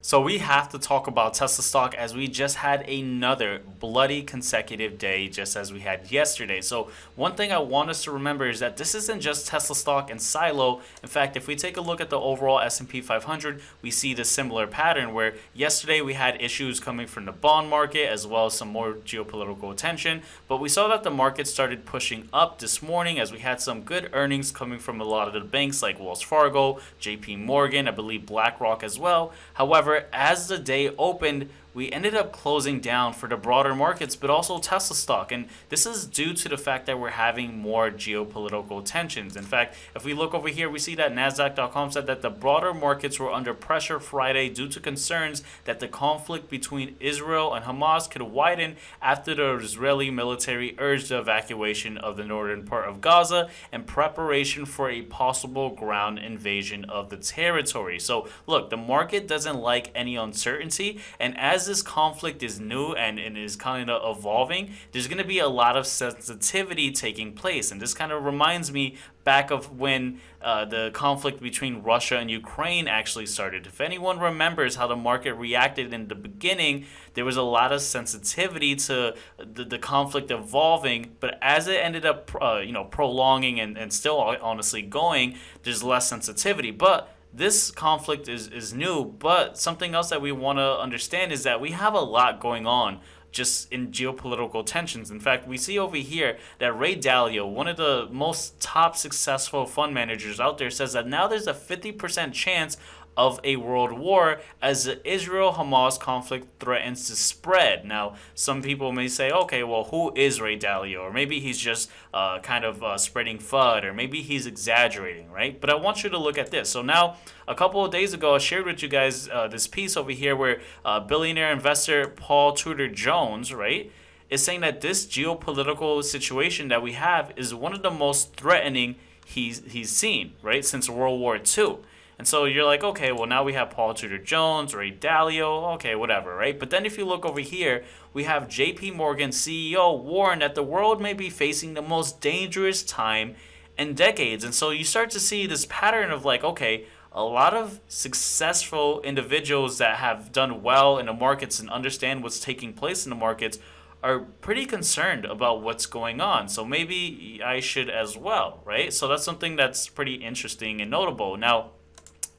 So we have to talk about Tesla stock as we just had another bloody consecutive day just as we had yesterday. So one thing I want us to remember is that this isn't just Tesla stock and silo. In fact, if we take a look at the overall S&P 500, we see the similar pattern where yesterday we had issues coming from the bond market as well as some more geopolitical tension. But we saw that the market started pushing up this morning as we had some good earnings coming from a lot of the banks like Wells Fargo, JP Morgan, I believe BlackRock as well. However, as the day opened, we ended up closing down for the broader markets, but also Tesla stock. And this is due to the fact that we're having more geopolitical tensions. In fact, if we look over here, we see that NASDAQ.com said that the broader markets were under pressure Friday due to concerns that the conflict between Israel and Hamas could widen after the Israeli military urged the evacuation of the northern part of Gaza in preparation for a possible ground invasion of the territory. So look, the market doesn't like any uncertainty, and as this conflict is new and is kind of evolving, there's going to be a lot of sensitivity taking place. And this kind of reminds me back of when the conflict between Russia and Ukraine actually started. If anyone remembers how the market reacted in the beginning, there was a lot of sensitivity to the conflict evolving, but as it ended up prolonging and still honestly going, there's less sensitivity. But this conflict is new, but something else that we want to understand is that we have a lot going on just in geopolitical tensions. In fact, we see over here that Ray Dalio, one of the most top successful fund managers out there, says that now there's a 50% chance of a world war as the Israel-Hamas conflict threatens to spread. Now, some people may say, okay, well, who is Ray Dalio? Or maybe he's just spreading FUD, or maybe he's exaggerating, right? But I want you to look at this. So now, a couple of days ago, I shared with you guys this piece over here where billionaire investor Paul Tudor Jones, right, is saying that this geopolitical situation that we have is one of the most threatening he's seen, right, since World War II. And so you're like, okay, well, now we have Paul Tudor Jones, Ray Dalio, okay, whatever, right? But then if you look over here, we have JP Morgan CEO warn that the world may be facing the most dangerous time in decades. And so you start to see this pattern of like, okay, a lot of successful individuals that have done well in the markets and understand what's taking place in the markets are pretty concerned about what's going on. So maybe I should as well, right? So that's something that's pretty interesting and notable. Now,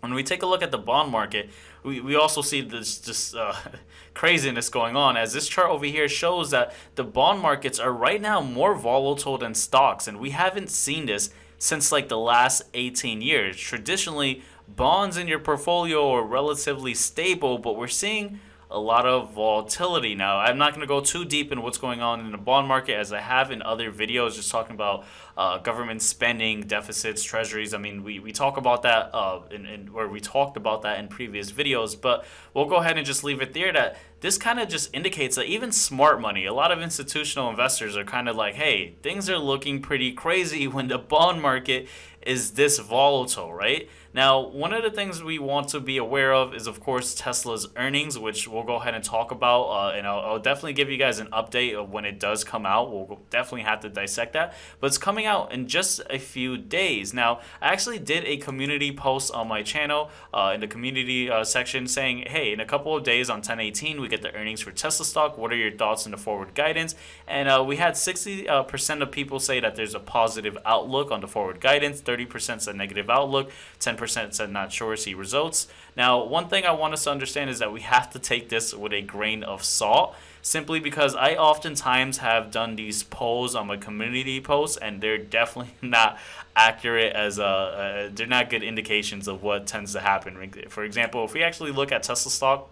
when we take a look at the bond market, we also see this craziness going on, as this chart over here shows that the bond markets are right now more volatile than stocks, and we haven't seen this since like the last 18 years. Traditionally, bonds in your portfolio are relatively stable, but we're seeing a lot of volatility now. I'm not going to go too deep in what's going on in the bond market as I have in other videos, just talking about government spending, deficits, treasuries. I mean, we talk about that we talked about that in previous videos, but we'll go ahead and just leave it there. That this kind of just indicates that even smart money, a lot of institutional investors are kind of like, hey, things are looking pretty crazy when the bond market is this volatile, right? Now, one of the things we want to be aware of is, of course, Tesla's earnings, which we'll go ahead and talk about, and I'll definitely give you guys an update of when it does come out. We'll definitely have to dissect that, but it's coming out in just a few days. Now, I actually did a community post on my channel in the community section saying, hey, in a couple of days on 10/18, we get the earnings for Tesla stock. What are your thoughts on the forward guidance? And we had 60% of people say that there's a positive outlook on the forward guidance, 30% said negative outlook, 10% said not sure, see results. Now, one thing I want us to understand is that we have to take this with a grain of salt, simply because I oftentimes have done these polls on my community posts, and they're definitely not accurate, as they're not good indications of what tends to happen. For example, if we actually look at Tesla stock,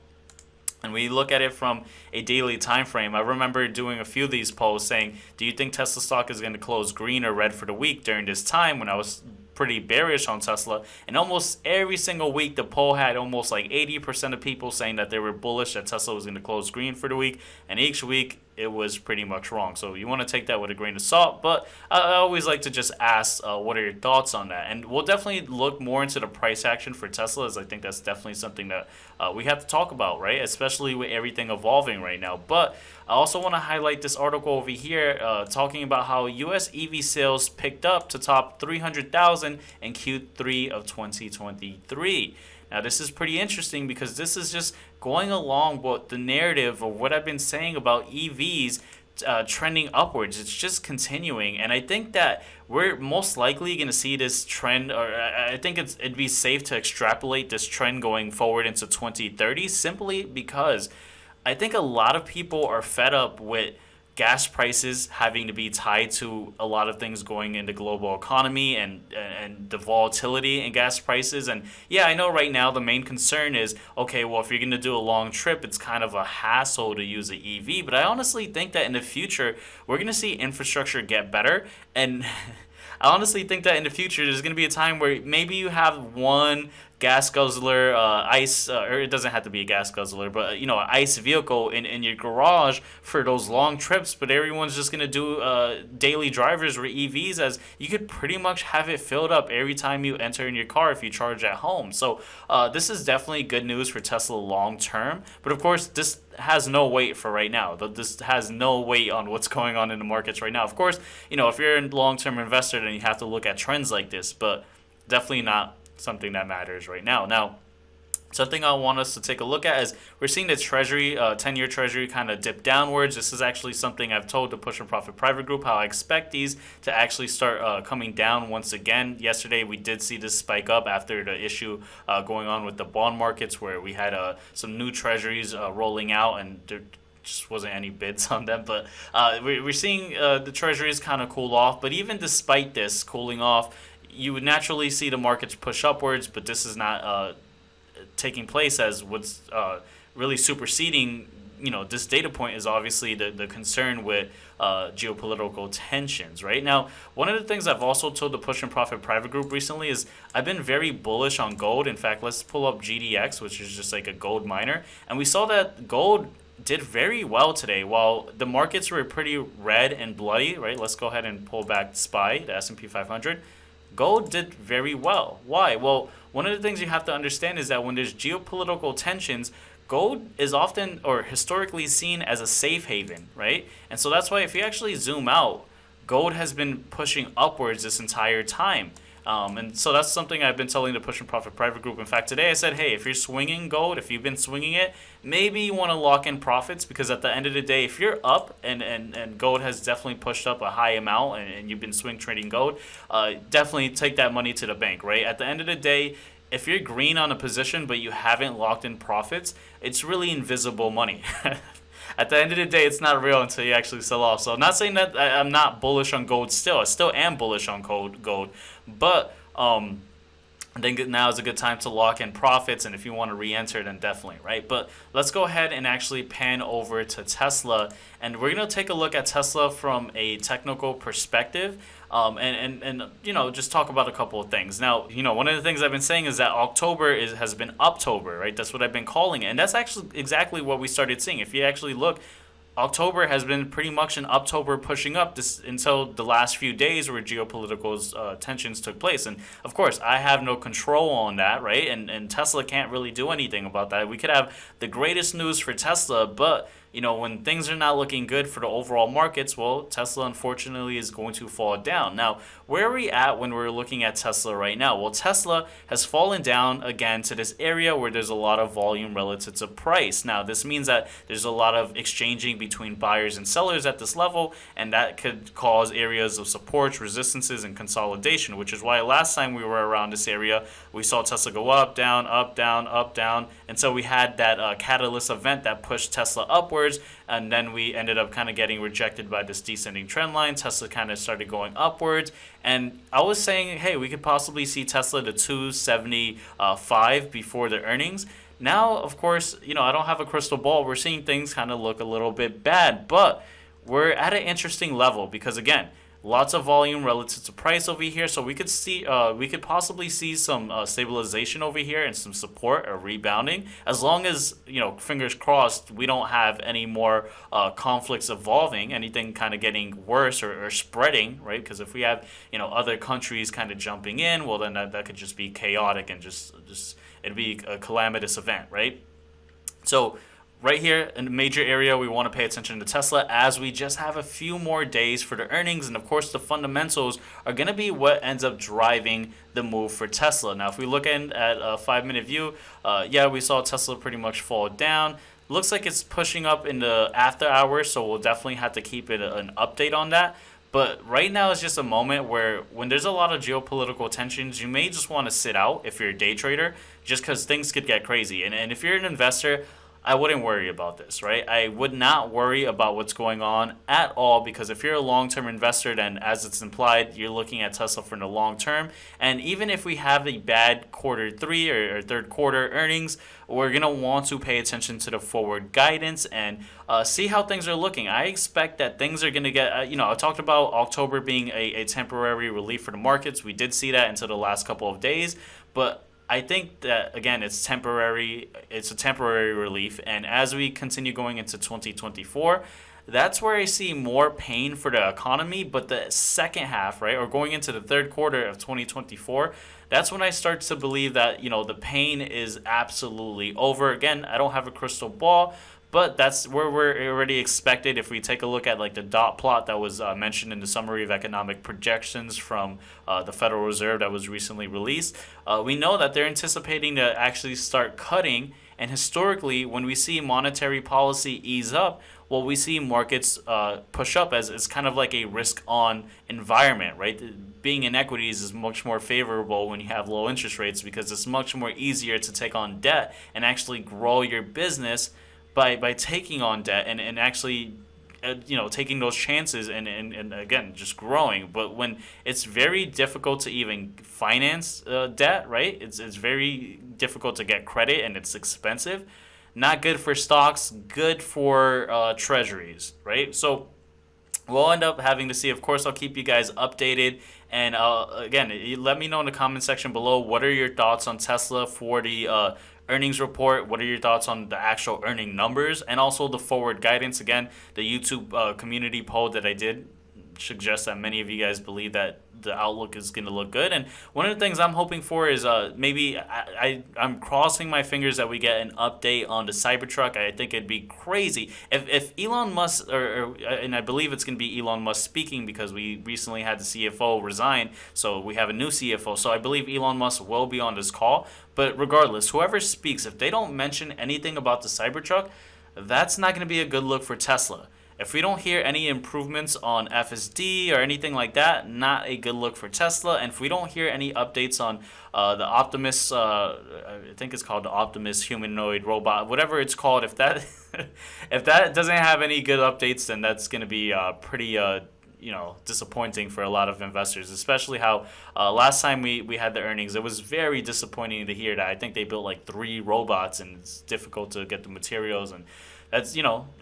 and we look at it from a daily time frame, I remember doing a few of these polls saying, do you think Tesla stock is going to close green or red for the week during this time when I was pretty bearish on Tesla? And almost every single week, the poll had almost like 80% of people saying that they were bullish that Tesla was going to close green for the week, and each week it was pretty much wrong. So you want to take that with a grain of salt, but I always like to just ask, what are your thoughts on that? And we'll definitely look more into the price action for Tesla, as I think that's definitely something that we have to talk about, right? Especially with everything evolving right now. But I also want to highlight this article over here talking about how U.S. EV sales picked up to top 300,000 in Q3 of 2023. Now, this is pretty interesting because this is just going along with the narrative of what I've been saying about EVs trending upwards. It's just continuing, and I think that we're most likely going to see this trend, or I think it'd be safe to extrapolate this trend going forward into 2030, simply because I think a lot of people are fed up with gas prices having to be tied to a lot of things going in the global economy and the volatility in gas prices. And yeah, I know right now the main concern is, okay, well, if you're going to do a long trip, it's kind of a hassle to use an EV. But I honestly think that in the future, we're going to see infrastructure get better. And I honestly think that in the future, there's going to be a time where maybe you have one gas guzzler, ice, or it doesn't have to be a gas guzzler, but an ice vehicle in your garage for those long trips. But everyone's just gonna do daily drivers or EVs, as you could pretty much have it filled up every time you enter in your car if you charge at home. So this is definitely good news for Tesla long term. But of course, this has no weight for right now. This has no weight on what's going on in the markets right now. Of course, if you're a long-term investor, then you have to look at trends like this, but definitely not something that matters right now. Now, something I want us to take a look at is we're seeing the Treasury, 10-year Treasury kind of dip downwards. This is actually something I've told the Push and Profit Private Group, how I expect these to actually start coming down once again. Yesterday, we did see this spike up after the issue going on with the bond markets, where we had some new Treasuries rolling out, and there just wasn't any bids on them. But we're seeing the Treasuries kind of cool off. But even despite this cooling off, you would naturally see the markets push upwards, but this is not taking place, as what's really superseding this data point is obviously the concern with geopolitical tensions. Right now, one of the things I've also told the Push and Profit Private Group recently is I've been very bullish on gold. In fact, let's pull up GDX, which is just like a gold miner, and we saw that gold did very well today. While the markets were pretty red and bloody, right? Let's go ahead and pull back SPY, the S&P 500. Gold did very well. Why? Well, one of the things you have to understand is that when there's geopolitical tensions, gold is often or historically seen as a safe haven, right? And so that's why if you actually zoom out, gold has been pushing upwards this entire time. And so that's something I've been telling the Push and Profit Private Group. In fact, today I said, hey, if you're swinging gold, if you've been swinging it, maybe you want to lock in profits, because at the end of the day, if you're up and gold has definitely pushed up a high amount and you've been swing trading gold, definitely take that money to the bank, right? At the end of the day, if you're green on a position but you haven't locked in profits, it's really invisible money. At the end of the day, it's not real until you actually sell off. So I'm not saying that I'm not bullish on gold still. I still am bullish on gold. But I think now is a good time to lock in profits. And if you want to re-enter, then definitely, right? But let's go ahead and actually pan over to Tesla. And we're going to take a look at Tesla from a technical perspective. And just talk about a couple of things. Now, one of the things I've been saying is that October has been Uptober, right? That's what I've been calling it. And that's actually exactly what we started seeing. If you actually look, October has been pretty much an Uptober pushing up this until the last few days where geopolitical tensions took place. And of course, I have no control on that, right? And Tesla can't really do anything about that. We could have the greatest news for Tesla, but when things are not looking good for the overall markets, well, Tesla unfortunately is going to fall down. Now, where are we at when we're looking at Tesla right now? Well, Tesla has fallen down again to this area where there's a lot of volume relative to price. Now, this means that there's a lot of exchanging between buyers and sellers at this level, and that could cause areas of support, resistances, and consolidation, which is why last time we were around this area, we saw Tesla go up, down, up, down, up, down. And so we had that catalyst event that pushed Tesla upwards, and then we ended up kind of getting rejected by this descending trend line. Tesla kind of started going upwards, and I was saying, hey, we could possibly see Tesla to 275 before the earnings. Now, of course, I don't have a crystal ball. We're seeing things kind of look a little bit bad, but we're at an interesting level because, again, lots of volume relative to price over here, so we could possibly see some stabilization over here and some support or rebounding, as long as fingers crossed, we don't have any more conflicts evolving, anything kind of getting worse or spreading, right? Because if we have other countries kind of jumping in, well, then that could just be chaotic and just it'd be a calamitous event, right? So right here in a major area, we want to pay attention to Tesla as we just have a few more days for the earnings. And of course, the fundamentals are going to be what ends up driving the move for Tesla. Now, if we look at a 5-minute view, yeah, we saw Tesla pretty much fall down. Looks like it's pushing up in the after hours, so we'll definitely have to keep an update on that. But right now is just a moment where when there's a lot of geopolitical tensions, you may just want to sit out if you're a day trader, just because things could get crazy. And if you're an investor, I wouldn't worry about this, right? I would not worry about what's going on at all, because if you're a long-term investor, then as it's implied, you're looking at Tesla for the long term. And even if we have a bad quarter three or third quarter earnings, we're going to want to pay attention to the forward guidance and see how things are looking. I expect that things are going to get, I talked about October being a temporary relief for the markets. We did see that until the last couple of days, but I think that, again, it's temporary. It's a temporary relief. And as we continue going into 2024, that's where I see more pain for the economy. But the second half, right, or going into the third quarter of 2024, that's when I start to believe that, the pain is absolutely over. Again, I don't have a crystal ball, but that's where we're already expected. If we take a look at like the dot plot that was mentioned in the summary of economic projections from the Federal Reserve that was recently released, we know that they're anticipating to actually start cutting. And historically, when we see monetary policy ease up, well, we see markets push up as it's kind of like a risk-on environment, right? Being in equities is much more favorable when you have low interest rates, because it's much more easier to take on debt and actually grow your business by taking on debt and actually taking those chances and again just growing. But when it's very difficult to even finance debt, right, it's very difficult to get credit and it's expensive. Not good for stocks, good for treasuries, right? So we'll end up having to see. Of course, I'll keep you guys updated. And again, let me know in the comment section below, what are your thoughts on Tesla for the earnings report? What are your thoughts on the actual earning numbers and also the forward guidance? Again, the YouTube community poll that I did suggests that many of you guys believe that the outlook is going to look good. And one of the things I'm hoping for is maybe I'm crossing my fingers that we get an update on the Cybertruck. I think it'd be crazy if Elon Musk, and I believe it's going to be Elon Musk speaking, because we recently had the CFO resign, so we have a new CFO. So I believe Elon Musk will be on this call. But regardless, whoever speaks, if they don't mention anything about the Cybertruck, that's not going to be a good look for Tesla. If we don't hear any improvements on FSD or anything like that, not a good look for Tesla. And if we don't hear any updates on the Optimus, I think it's called the Optimus humanoid robot, whatever it's called, if that if that doesn't have any good updates, then that's going to be pretty disappointing for a lot of investors, especially how last time we had the earnings, it was very disappointing to hear that. I think they built like 3 robots and it's difficult to get the materials. And that's,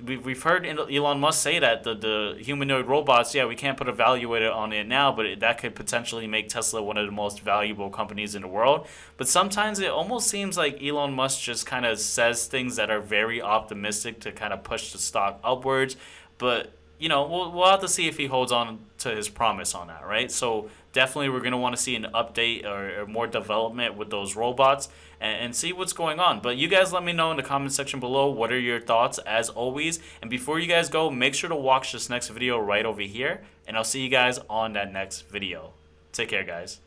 we've heard Elon Musk say that the humanoid robots, yeah, we can't put a valuator on it now, but that could potentially make Tesla one of the most valuable companies in the world. But sometimes it almost seems like Elon Musk just kind of says things that are very optimistic to kind of push the stock upwards. But we'll have to see if he holds on to his promise on that, right? So definitely we're going to want to see an update or more development with those robots and see what's going on. But you guys let me know in the comment section below, what are your thoughts as always. And before you guys go, make sure to watch this next video right over here. And I'll see you guys on that next video. Take care, guys.